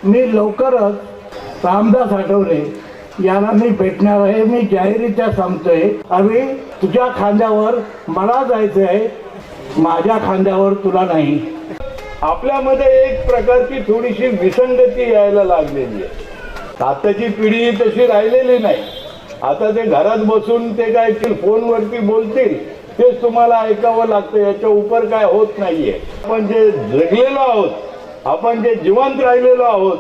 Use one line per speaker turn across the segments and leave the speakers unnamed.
मी लवकरच रामदास आठवले यांना मी भेटणार आहे। मी जाहीररित्या सांगतोय, अभि तुझ्या खांद्यावर मला जायचं आहे, माझ्या खांद्यावर तुला नाही।
आपल्यामध्ये एक प्रकारची थोडीशी विसंगती यायला लागलेली आहे। आताची पिढी तशी राहिलेली नाही। आता ते घरात बसून ते काय फोनवरती बोलतील तेच तुम्हाला ऐकावं लागतं, याच्या उपर काय होत नाहीये। आपण जे जगलेलो आहोत, आपण जे जिवंत राहिलेलो आहोत,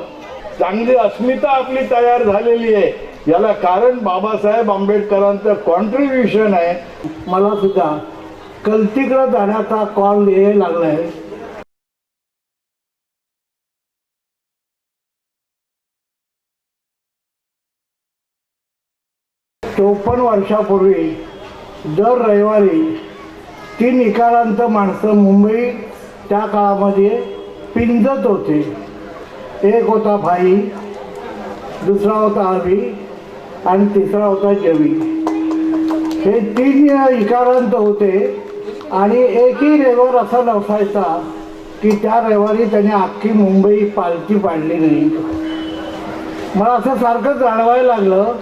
चांगली अस्मिता आपली तयार झालेली आहे, याला कारण बाबासाहेब आंबेडकरांचं कॉन्ट्रीब्युशन आहे।
मला सुद्धा कलतीकडे जाण्याचा कॉल यायला लागलाय। 54 वर्षापूर्वी दर रविवारी 3 इकारांत माणसं मुंबई त्या काळामध्ये पिंजत होते। एक होता भाई, दुसरा होता अभि आणि तिसरा होता जवी। हे 3 इकारांत होते आणि एकही रविवार असा नसायचा की त्या रविवारी त्याने अख्खी मुंबई पालथी पाडली नाही। मला असं सारखं जाणवायला लागलं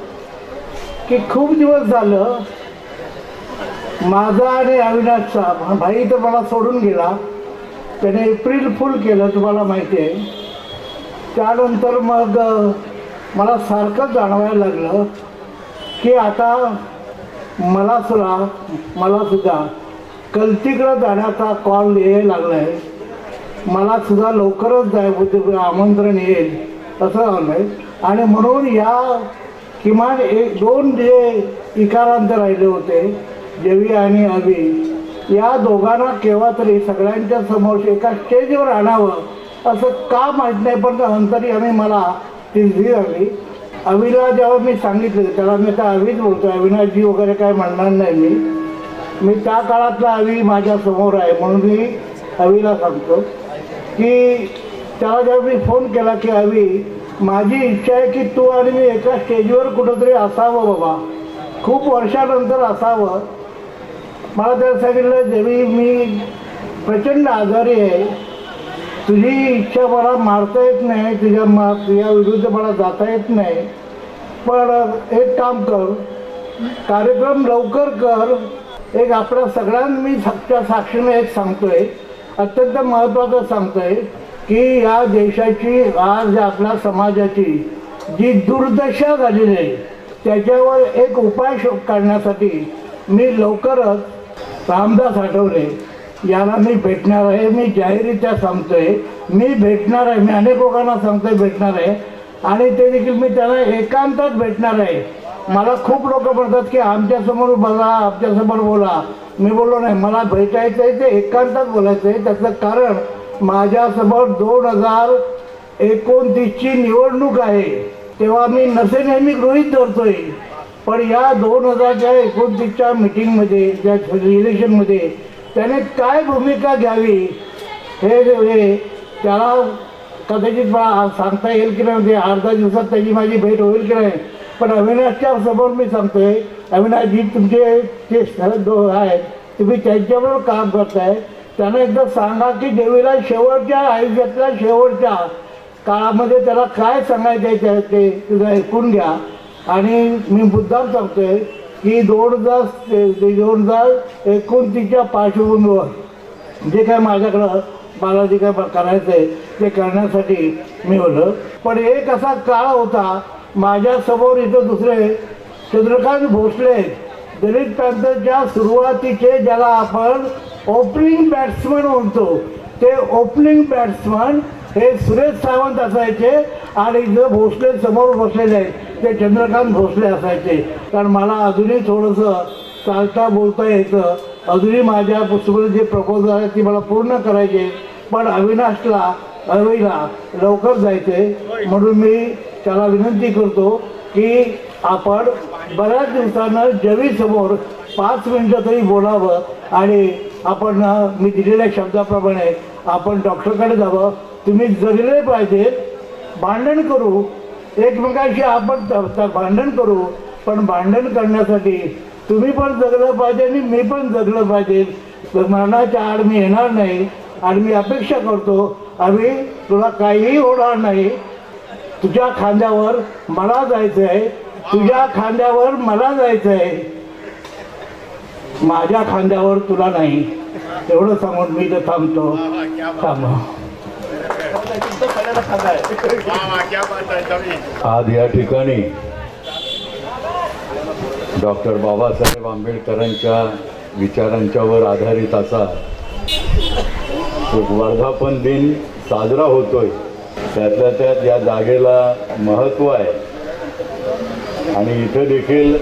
की खूप दिवस झालं माझा आणि अविनाशचा, भाई तर मला सोडून गेला, त्याने एप्रिल फुल केलं तुम्हाला माहिती आहे। त्यानंतर मग मला सारखं जाणवायला लागलं की आता मला सुद्धा कलतीकडे जाण्याचा कॉल यायला लागला आहे। मला सुद्धा लवकरच आमंत्रण येईल असं झालं आहे। आणि म्हणून या किमान 1-2 जे इकारांत राहिले होते, जवी आणि अभि, या दोघांना केव्हा तरी सगळ्यांच्या समोर एका स्टेजवर आणावं असं का माहीत नाही, पण अंतरी मला ती झी आली। अभिला जेव्हा मी सांगितलं, त्याला मी आता अभिच बोलतो, अविनाशजी वगैरे काय म्हणणार नाही, मी त्या काळातला अभि माझ्यासमोर आहे म्हणून मी अभिला सांगतो की त्याला जेव्हा मी फोन केला की अभि, माझी इच्छा आहे की तू आणि मी एका स्टेजवर कुठंतरी असावं बाबा, खूप वर्षानंतर असावं। मला त्याला सांगितलं, जवी मी प्रचंड आजारी आहे, तुझी इच्छा मला मारता येत नाही, तुझ्या विरुद्ध मला जाता येत नाही, पण एक काम कर, कार्यक्रम लवकर कर। एक आपल्या सगळ्यांना मी साक्षीने एक सांगतोय, अत्यंत महत्त्वाचं सांगतोय की या देशाची, आज आपल्या समाजाची जी दुर्दशा झालेली आहे त्याच्यावर एक उपाय काढण्यासाठी मी लवकरच रामदास आठवले यांना मी भेटणार आहे। मी जाहीररित्या सांगतोय, मी भेटणार आहे, मी अनेक लोकांना सांगतोय भेटणार आहे, आणि ते देखील मी त्यांना एकांतात भेटणार आहे। मला खूप लोक म्हणतात की आमच्यासमोर बघा, आमच्यासमोर बोला, मी बोललो नाही, मला भेटायचं आहे ते एकांतात बोलायचं आहे। त्याचं कारण माझ्यासमोर 2029ची निवडणूक आहे, तेव्हा मी नसे नेहमी गृहीत धरतोय, पण या 2029च्या मीटिंगमध्ये, त्या इलेक्शनमध्ये त्याने काय भूमिका घ्यावी हे त्याला कदाचित मला सांगता येईल की नाही, अर्ध्या दिवसात त्याची माझी भेट होईल की नाही, पण अविनाशच्या समोर मी सांगतोय, अविनाशजी तुमचे जे आहेत तुम्ही त्यांच्याबरोबर काम करताय, त्यांना एकदा सांगा की देवीला शेवटच्या आयुष्यातल्या शेवटच्या काळामध्ये त्याला काय सांगायचं आहे ते तुझं ऐकून घ्या। आणि मी मुद्दाम सांगतोय की 2029च्या पार्श्वभूमीवर जे काय माझ्याकडं मला जे काय करायचं आहे ते करण्यासाठी मी होतं। पण एक असा काळ होता माझ्यासमोर, इथं दुसरे चंद्रकांत भोसले, दलित पॅंथरच्या सुरुवातीचे, ज्याला आपण ओपनिंग बॅट्समन म्हणतो, ते ओपनिंग बॅट्समन हे सुरेश सावंत असायचे, आणि जे भोसले समोर बसलेले आहेत ते चंद्रकांत भोसले असायचे। कारण मला अजूनही थोडंसं चालता बोलता येतं, अजूनही माझ्या पुस्तकात जे प्रपोजल आहे ती मला पूर्ण करायचे, पण अविला लवकर जायचे, म्हणून मी त्याला विनंती करतो की आपण बऱ्याच दिवसानं जवीसमोर 5 मिनिटं तरी बोलावं, आणि आपण मी दिलेल्या शब्दाप्रमाणे आपण डॉक्टरकडे जावं। तुम्ही जगले पाहिजे, भांडण करू एकमेकांशी, आपण भांडण करू, पण भांडण करण्यासाठी तुम्ही पण जगलं पाहिजे आणि मी पण जगलं पाहिजे। मरणाच्या आड मी येणार नाही, आणि मी अपेक्षा करतो अभि तुला काहीही होणार नाही, तुझ्या खांद्यावर मला जायचं आहे, तुझ्या खांद्यावर मला जायचं आहे, माझ्या खांद्यावर तुला नाही. एवढं सांगून मी तर थांबतो. थांबा.
आज या ठिकाणी डॉक्टर बाबासाहेब आंबेडकरांच्या विचारांच्यावर आधारित असा एक वर्धापन दिन साजरा होतोय. त्यातल्या त्यात या जागेला महत्त्व आहे आणि इथं देखील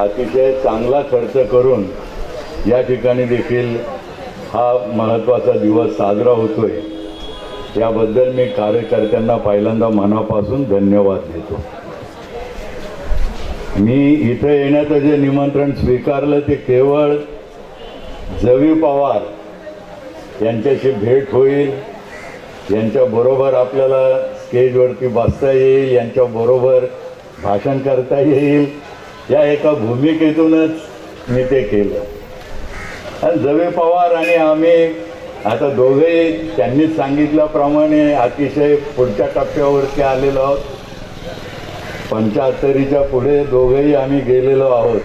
अतिशय चांगला खर्च करून या ठिकाणी देखील हा महत्त्वाचा दिवस साजरा होतोय. याबद्दल मी कार्यकर्त्यांना पहिल्यांदा मनापासून धन्यवाद देतो. मी इथं येण्याचं जे निमंत्रण स्वीकारलं ते केवळ जवी पवार यांच्याशी भेट होईल, यांच्याबरोबर आपल्याला स्टेजवरती बसता येईल, यांच्याबरोबर भाषण करता येईल, या एका भूमिकेतूनच मी ते केलं. आणि जवे पवार आणि आम्ही आता दोघेही त्यांनीच सांगितल्याप्रमाणे अतिशय पुढच्या टप्प्यावरती आलेलो आहोत. 75च्या पुढे दोघेही आम्ही गेलेलो आहोत.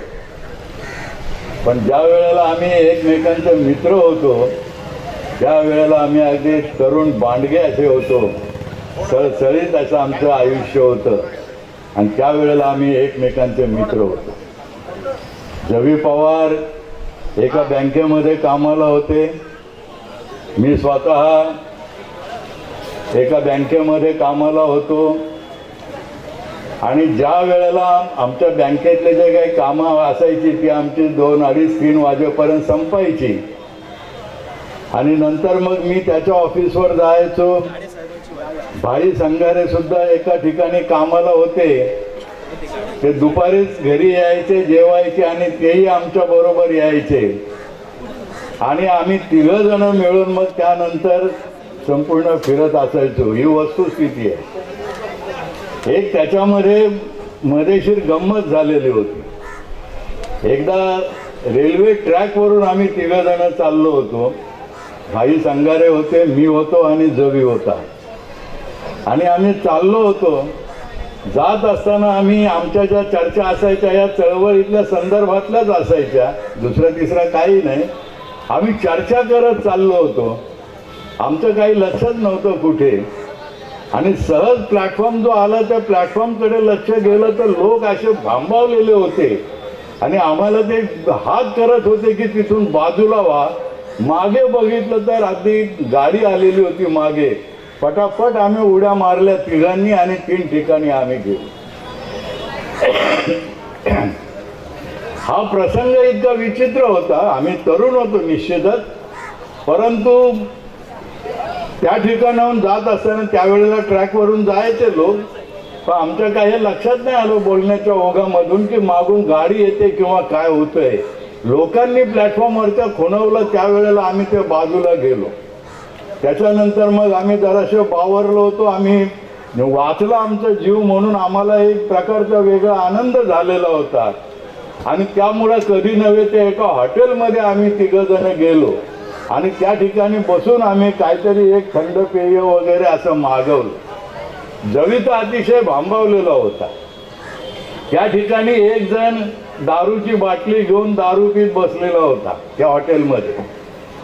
पण ज्या वेळेला आम्ही एकमेकांचे मित्र होतो त्या वेळेला आम्ही अगदी तरुण बांडगे असे होतो, सळसळीत असं आमचं आयुष्य होतं आणि त्यावेळेला आम्ही एकमेकांचे मित्र होतो. जवी पवार एका बँकेमध्ये कामाला होते, मी स्वतः एका बँकेमध्ये कामाला होतो आणि ज्या वेळेला आमच्या बँकेतले जे काही कामं असायची ती आमची 2, 2:30, 3 वाजेपर्यंत संपायची आणि नंतर मग मी त्याच्या ऑफिसवर जायचो. भाई संघारे सुद्धा एका ठिकाणी कामाला होते, ते दुपारीच घरी यायचे, जेवायचे आणि तेही आमच्या बरोबर यायचे आणि आम्ही 3 जण मिळून मग त्यानंतर संपूर्ण फिरत असायचो. ही वस्तुस्थिती आहे. एक त्याच्यामध्ये मजेशीर गंमत झालेली होती. एकदा रेल्वे ट्रॅकवरून आम्ही 3 जण चाललो होतो. भाई संघारे होते, मी होतो आणि जवी होता आणि आम्ही चाललो होतो. जात असताना आम्ही आमच्या ज्या चर्चा असायच्या या चळवळीतल्या संदर्भातल्याच असायच्या, दुसरं तिसरं काही नाही. आम्ही चर्चा करत चाललो होतो. आमचं काही लक्षच नव्हतं कुठे आणि सहज प्लॅटफॉर्म जो आला त्या प्लॅटफॉर्मकडे लक्ष गेलं तर लोक असे भांबावलेले होते आणि आम्हाला ते हात करत होते की तिथून बाजूला व्हा. मागे बघितलं तर अगदी गाडी आलेली होती मागे. पटापट आम्ही उड्या मारल्या तिघांनी आणि 3 ठिकाणी आम्ही गेलो. हा प्रसंग इतका विचित्र होता. आम्ही तरुण होतो निश्चितच, परंतु त्या ठिकाणाहून जात असताना त्यावेळेला ट्रॅकवरून जायचे लोक, पण आमच्या काही लक्षात नाही आलं बोलण्याच्या ओघामधून की मागून गाडी येते किंवा काय होतंय. लोकांनी प्लॅटफॉर्मवरच्या खुणवलं, त्यावेळेला आम्ही ते बाजूला गेलो. त्याच्यानंतर मग आम्ही जराशे बावरलो होतो. आम्ही वाचला आमचा जीव म्हणून आम्हाला एक प्रकारचा वेगळा आनंद झालेला होता आणि त्यामुळे कधी नव्हे ते एका हॉटेलमध्ये आम्ही 3 जण गेलो आणि त्या ठिकाणी बसून आम्ही काहीतरी एक थंड पेय वगैरे असं मागवलं. जवी तर अतिशय भांबावलेला होता. त्या ठिकाणी एक जण दारूची बाटली घेऊन दारू पीत बसलेला होता त्या हॉटेलमध्ये.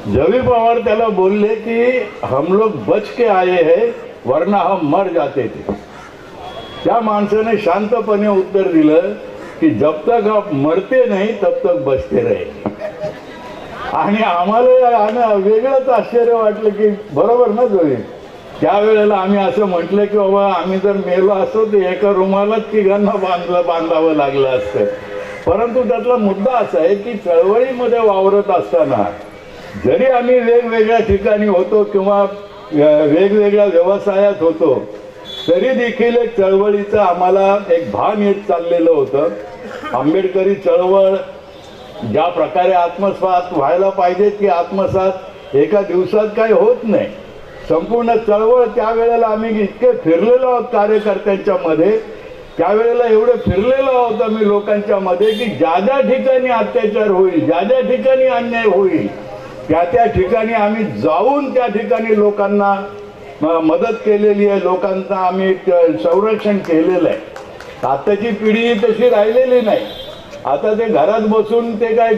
जवी पवार त्याला बोलले की हम लोग बच के आए हैं वरना हम मर जाते थे. त्या माणसाने शांतपणे उत्तर दिलं की जब तक आप मरते नहीं तब तक बचते रहे. आणि आम्हाला वेगळंच आश्चर्य वाटलं की बरोबर ना जवी. त्यावेळेला आम्ही असं म्हटलं की बाबा आम्ही जर मेलो असतो तर एका रुमालाच तिघांना बांधावं लागलं असतं. परंतु त्यातला मुद्दा असा आहे की चळवळीमध्ये वावरत असताना जरी आम्ही वेगवेगळ्या ठिकाणी होतो किंवा वेगवेगळ्या व्यवसायात होतो तरी देखील एक चळवळीचं आम्हाला एक भान येत चाललेलं होतं. आंबेडकरी चळवळ ज्या प्रकारे आत्मसात व्हायला पाहिजे की आत्मसात एका दिवसात काही होत नाही. संपूर्ण चळवळ त्यावेळेला आम्ही इतके फिरलेलो आहोत कार्यकर्त्यांच्या मध्ये, त्यावेळेला एवढे फिरलेलो आहोत आम्ही लोकांच्या मध्ये की ज्या ज्या ठिकाणी अत्याचार होईल, ज्या ज्या ठिकाणी अन्याय होईल त्या त्या ठिकाणी आम्ही जाऊन त्या ठिकाणी लोकांना मदत केलेली आहे, लोकांचं आम्ही संरक्षण केलेलं आहे. आताची पिढी तशी राहिलेली नाही. आता ते घरात बसून ते काय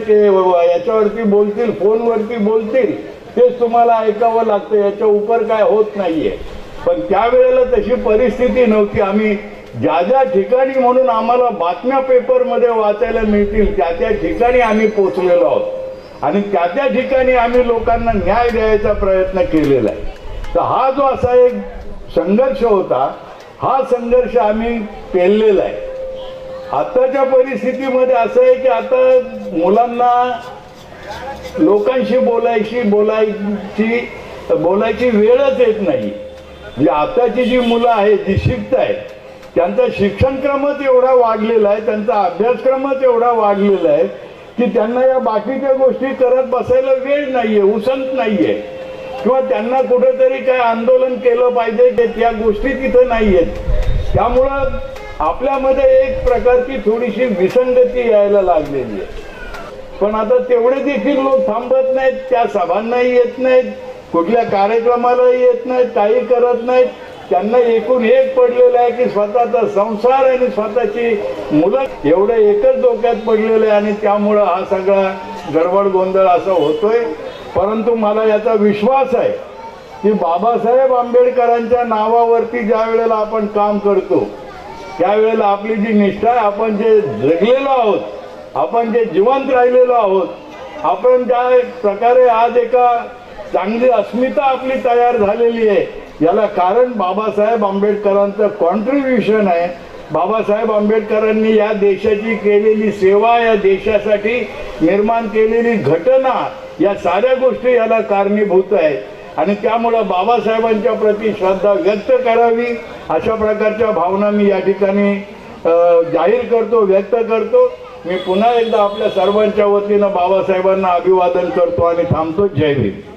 याच्यावरती बोलतील, फोनवरती बोलतील, तेच तुम्हाला ऐकावं लागतं. याच्या उपर काय होत नाहीये. पण त्यावेळेला तशी परिस्थिती नव्हती. आम्ही ज्या ज्या ठिकाणी म्हणून आम्हाला बातम्या पेपरमध्ये वाचायला मिळतील त्या त्या ठिकाणी आम्ही पोचलेलो आहोत आणि त्या त्या ठिकाणी आम्ही लोकांना न्याय द्यायचा प्रयत्न केलेला आहे. तर हा जो असा एक संघर्ष होता, हा संघर्ष आम्ही पेललेला आहे. आताच्या परिस्थितीमध्ये असं आहे की आता मुलांना लोकांशी बोलायची वेळच येत नाही. म्हणजे आताची जी मुलं आहेत, जी शिकत आहेत, त्यांचा शिक्षणक्रमच एवढा वाढलेला आहे, त्यांचा अभ्यासक्रमच एवढा वाढलेला आहे की त्यांना या बाकीच्या गोष्टी करत बसायला वेळ नाहीये, उसंत नाहीये. किंवा त्यांना कुठेतरी काय आंदोलन केलं पाहिजे की त्या गोष्टी तिथं नाहीयेत. त्यामुळं आपल्यामध्ये एक प्रकारची थोडीशी विसंगती यायला लागलेली आहे. पण आता तेवढे देखील लोक थांबत नाहीत, त्या सभांनाही येत नाहीत, कुठल्या कार्यक्रमालाही येत नाहीत, काही करत नाहीत. त्यांना एकूण एक पडलेलं आहे की स्वतःचा संसार आणि स्वतःची मुलं एवढं एकच डोक्यात पडलेलं आहे आणि त्यामुळं हा सगळा गडबड गोंधळ असा होतोय. परंतु मला याचा विश्वास आहे की बाबासाहेब आंबेडकरांच्या नावावरती ज्या वेळेला आपण काम करतो त्यावेळेला आपली जी निष्ठा आहे, आपण जे जगलेलो आहोत, आपण जे जिवंत राहिलेलो आहोत, आपण ज्या प्रकारे आज एका चांगली अस्मिता आपली तयार झालेली आहे, याला कारण बाबासाहेब आंबेडकरांचं कॉन्ट्रीब्युशन आहे. बाबासाहेब आंबेडकरांनी या देशाची केलेली सेवा, या देशासाठी निर्माण केलेली घटना, या साऱ्या गोष्टी याला कारणीभूत आहेत. आणि त्यामुळं बाबासाहेबांच्या प्रती श्रद्धा व्यक्त करावी अशा प्रकारच्या भावना मी या ठिकाणी जाहीर करतो, व्यक्त करतो. मी पुन्हा एकदा आपल्या सर्वांच्या वतीनं बाबासाहेबांना अभिवादन करतो आणि थांबतो. जय भीम.